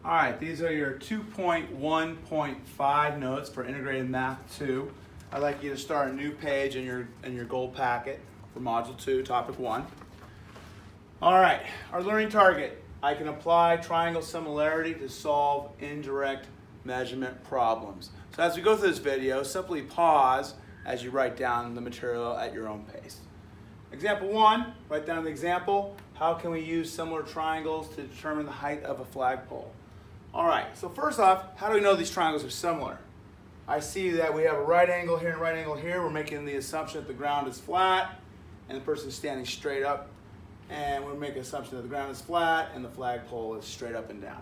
All right, these are your 2.1.5 notes for Integrated Math 2. I'd like you to start a new page in your gold packet for Module 2, Topic 1. All right, our learning target. I can apply triangle similarity to solve indirect measurement problems. So as we go through this video, simply pause as you write down the material at your own pace. Example 1, write down the example. How can we use similar triangles to determine the height of a flagpole? All right, so first off, how do we know these triangles are similar? I see that we have a right angle here and a right angle here. We're making the assumption that the ground is flat and the person is standing straight up. And we're making the assumption that the ground is flat and the flagpole is straight up and down.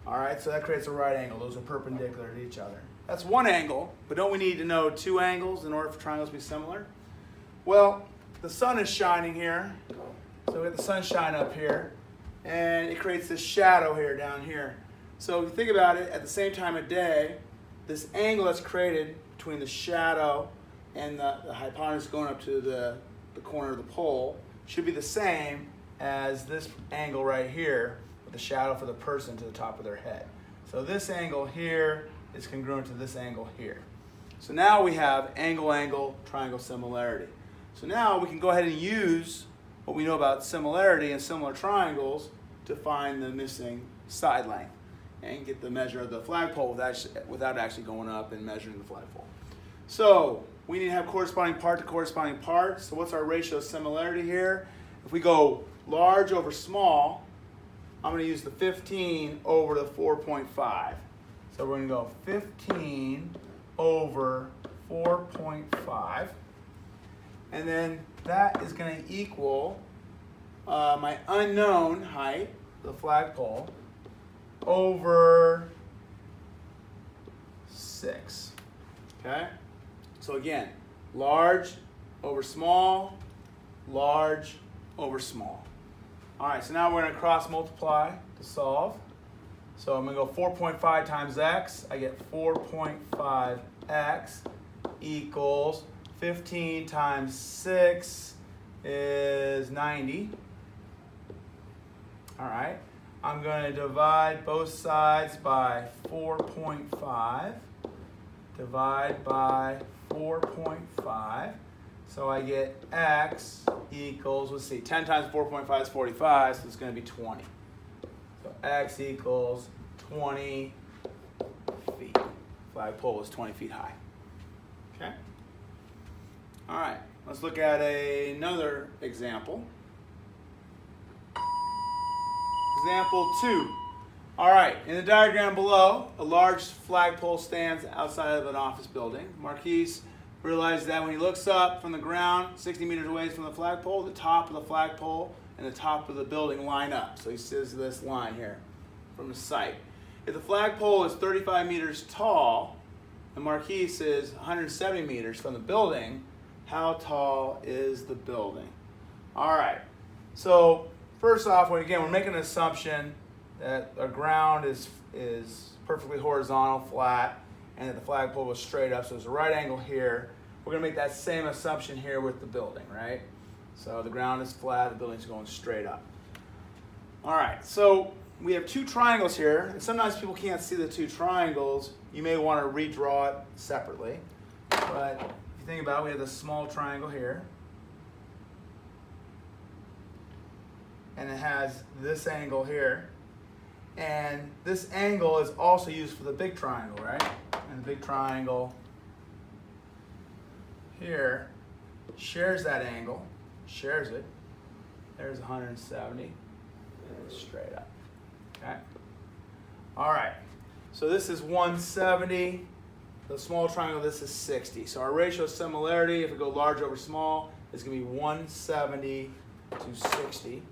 All right, so that creates a right angle. Those are perpendicular to each other. That's one angle, but don't we need to know two angles in order for triangles to be similar? Well, the sun is shining here. So we have the sunshine up here, and it creates this shadow here down here. So if you think about it, at the same time of day, this angle that's created between the shadow and the hypotenuse going up to the corner of the pole should be the same as this angle right here with the shadow for the person to the top of their head. So this angle here is congruent to this angle here. So now we have angle-angle triangle similarity. So now we can go ahead and use what we know about similarity and similar triangles to find the missing side length and get the measure of the flagpole without actually going up and measuring the flagpole. So we need to have corresponding part to corresponding part. So what's our ratio of similarity here? If we go large over small, I'm going to use the 15 over the 4.5. So we're going to go 15 over 4.5. And then that is going to equal my unknown height, the flagpole, over 6. Okay? So again, large over small, large over small. All right, so now we're going to cross multiply to solve. So I'm going to go 4.5 times x. I get 4.5x equals 15 times 6 is 90. All right. I'm going to divide both sides by 4.5. Divide by 4.5. So I get x equals, let's see, 10 times 4.5 is 45, so it's going to be 20. So x equals 20 feet. Flagpole is 20 feet high. Okay? All right, let's look at another example. Example 2. All right, in the diagram below, a large flagpole stands outside of an office building. Marquise realizes that when he looks up from the ground, 60 meters away from the flagpole, the top of the flagpole and the top of the building line up. So he sees this line here from the site. If the flagpole is 35 meters tall, and Marquise is 170 meters from the building, how tall is the building? All right, so first off, we're making an assumption that the ground is perfectly horizontal, flat, and that the flagpole was straight up, so there's a right angle here. We're going to make that same assumption here with the building, right? So the ground is flat, the building's going straight up. All right, so we have two triangles here, and sometimes people can't see the two triangles. You may want to redraw it separately, but if you think about it, we have this small triangle here, and it has this angle here. And this angle is also used for the big triangle, right? And the big triangle here shares that angle, shares it. There's 170, and it's straight up, okay? All right, so this is 170. The small triangle, this is 60. So our ratio of similarity, if we go large over small, is going to be 170 to 60.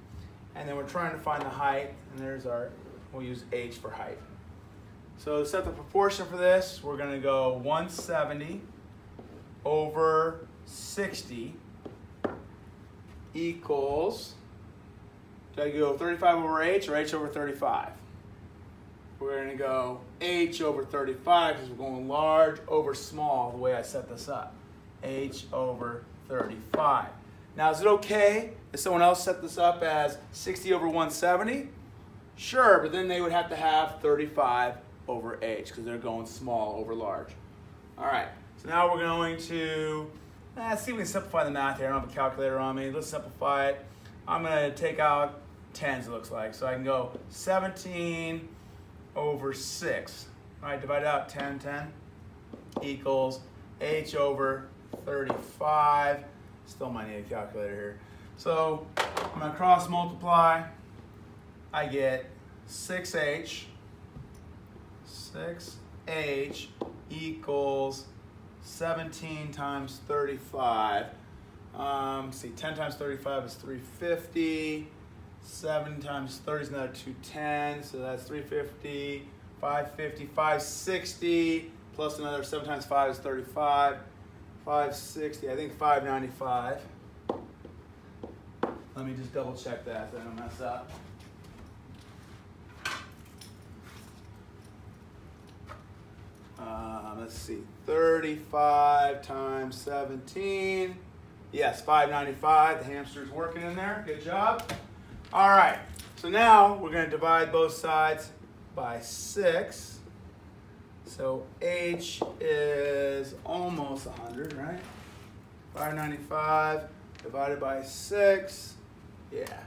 And then we're trying to find the height, and there's we'll use h for height. So to set the proportion for this, we're going to go 170 over 60 equals, do I go 35 over h or h over 35? We're going to go h over 35 because we're going large over small the way I set this up. H over 35. Now is it okay if someone else set this up as 60 over 170? Sure, but then they would have to have 35 over h because they're going small over large. All right, so now we're going to, let's see if we can simplify the math here. I don't have a calculator on me. Let's simplify it. I'm going to take out tens, it looks like. So I can go 17 over 6. All right, divide out 10, 10 equals h over 35. Still might need a calculator here. So I'm going to cross multiply. I get 6h equals 17 times 35. See, 10 times 35 is 350. 7 times 30 is another 210, so that's 350, 550, 560, plus another 7 times 5 is 35, 560, I think 595. Let me just double check that so I don't mess up. Let's see, 35 times 17. Yes, 595. The hamster's working in there. Good job. All right. So now we're going to divide both sides by 6. So h is almost 100, right? 595 divided by 6. Yeah.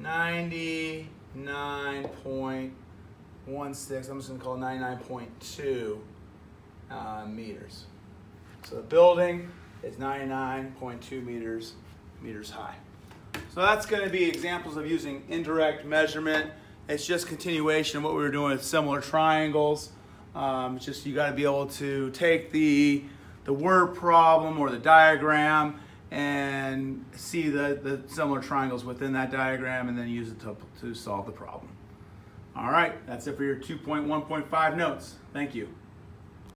99.16. I'm just going to call it 99.2 meters. So the building is 99.2 meters high. So that's going to be examples of using indirect measurement. It's just continuation of what we were doing with similar triangles. It's just you got to be able to take the word problem or the diagram and see the similar triangles within that diagram and then use it to solve the problem. All right, that's it for your 2.1.5 notes. Thank you.